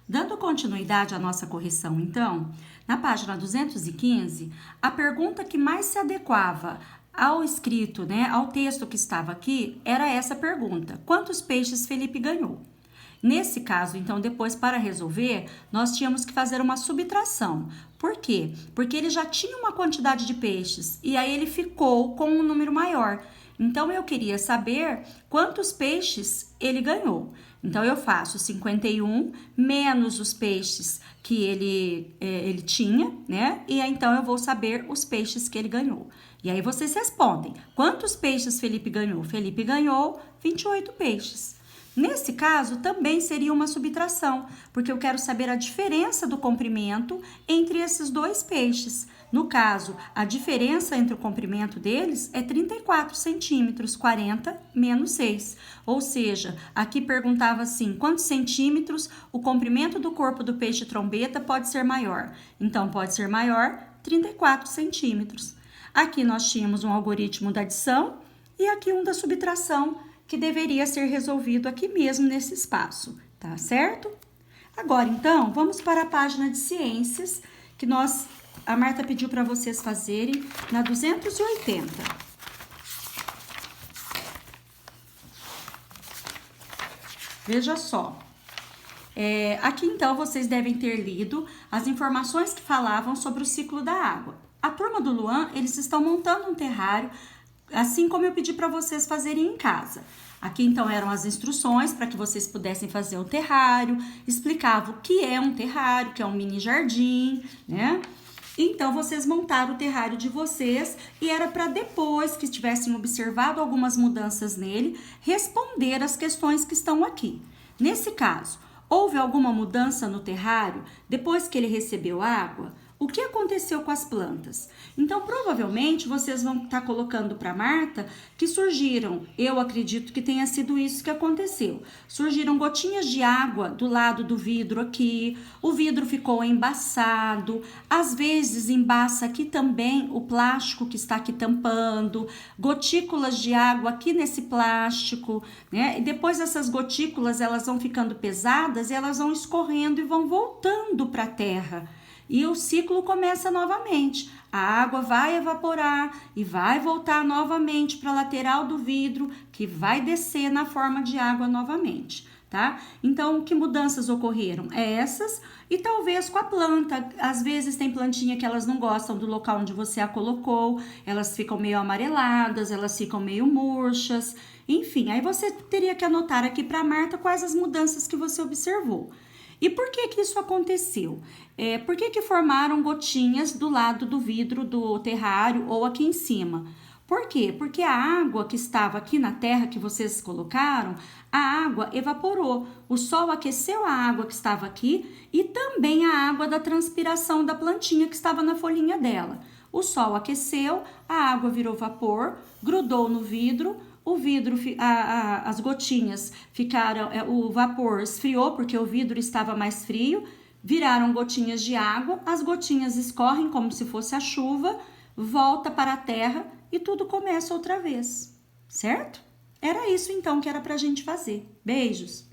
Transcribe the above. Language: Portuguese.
Dando continuidade à nossa correção, então, na página 215, a pergunta que mais se adequava ao escrito, né, ao texto que estava aqui, era essa pergunta: quantos peixes Felipe ganhou? Nesse caso, então, depois para resolver, nós tínhamos que fazer uma subtração. Por quê? Porque ele já tinha uma quantidade de peixes e aí ele ficou com um número maior. Então, eu queria saber quantos peixes ele ganhou. Então, eu faço 51 menos os peixes que ele tinha, né? E aí, então, eu vou saber os peixes que ele ganhou. E aí, vocês respondem. Quantos peixes Felipe ganhou? Felipe ganhou 28 peixes. Nesse caso, também seria uma subtração, porque eu quero saber a diferença do comprimento entre esses dois peixes. No caso, a diferença entre o comprimento deles é 34 centímetros, 40 menos 6. Ou seja, aqui perguntava assim, quantos centímetros o comprimento do corpo do peixe-trombeta pode ser maior? Então, pode ser maior 34 centímetros. Aqui nós tínhamos um algoritmo da adição e aqui um da subtração, que deveria ser resolvido aqui mesmo nesse espaço, tá certo? Agora, então, vamos para a página de ciências, que a Marta pediu para vocês fazerem na 280. Veja só. Aqui, então, vocês devem ter lido as informações que falavam sobre o ciclo da água. A turma do Luan, eles estão montando um terrário, assim como eu pedi para vocês fazerem em casa. Aqui, então, eram as instruções para que vocês pudessem fazer o terrário, explicava o que é um terrário, que é um mini jardim, né? Então, vocês montaram o terrário de vocês e era para depois que tivessem observado algumas mudanças nele, responder as questões que estão aqui. Nesse caso, houve alguma mudança no terrário depois que ele recebeu água? O que aconteceu com as plantas? Então, provavelmente, vocês vão estar colocando para Marta que surgiram, eu acredito que tenha sido isso que aconteceu. Surgiram gotinhas de água do lado do vidro aqui, o vidro ficou embaçado, às vezes embaça aqui também o plástico que está aqui tampando, gotículas de água aqui nesse plástico, né? E depois essas gotículas, elas vão ficando pesadas e elas vão escorrendo e vão voltando para a terra. E o ciclo começa novamente. A água vai evaporar e vai voltar novamente para a lateral do vidro, que vai descer na forma de água novamente, tá? Então, que mudanças ocorreram? Essas, e talvez com a planta. Às vezes tem plantinha que elas não gostam do local onde você a colocou, elas ficam meio amareladas, elas ficam meio murchas, enfim. Aí você teria que anotar aqui para Marta quais as mudanças que você observou. E por que que isso aconteceu? Por que que formaram gotinhas do lado do vidro do terrário ou aqui em cima? Por quê? Porque a água que estava aqui na terra que vocês colocaram, a água evaporou. O sol aqueceu a água que estava aqui e também a água da transpiração da plantinha que estava na folhinha dela. O sol aqueceu, a água virou vapor, grudou no vidro, o vidro, as gotinhas ficaram, o vapor esfriou porque o vidro estava mais frio, viraram gotinhas de água, as gotinhas escorrem como se fosse a chuva, volta para a terra e tudo começa outra vez, certo? Era isso então que era pra gente fazer. Beijos!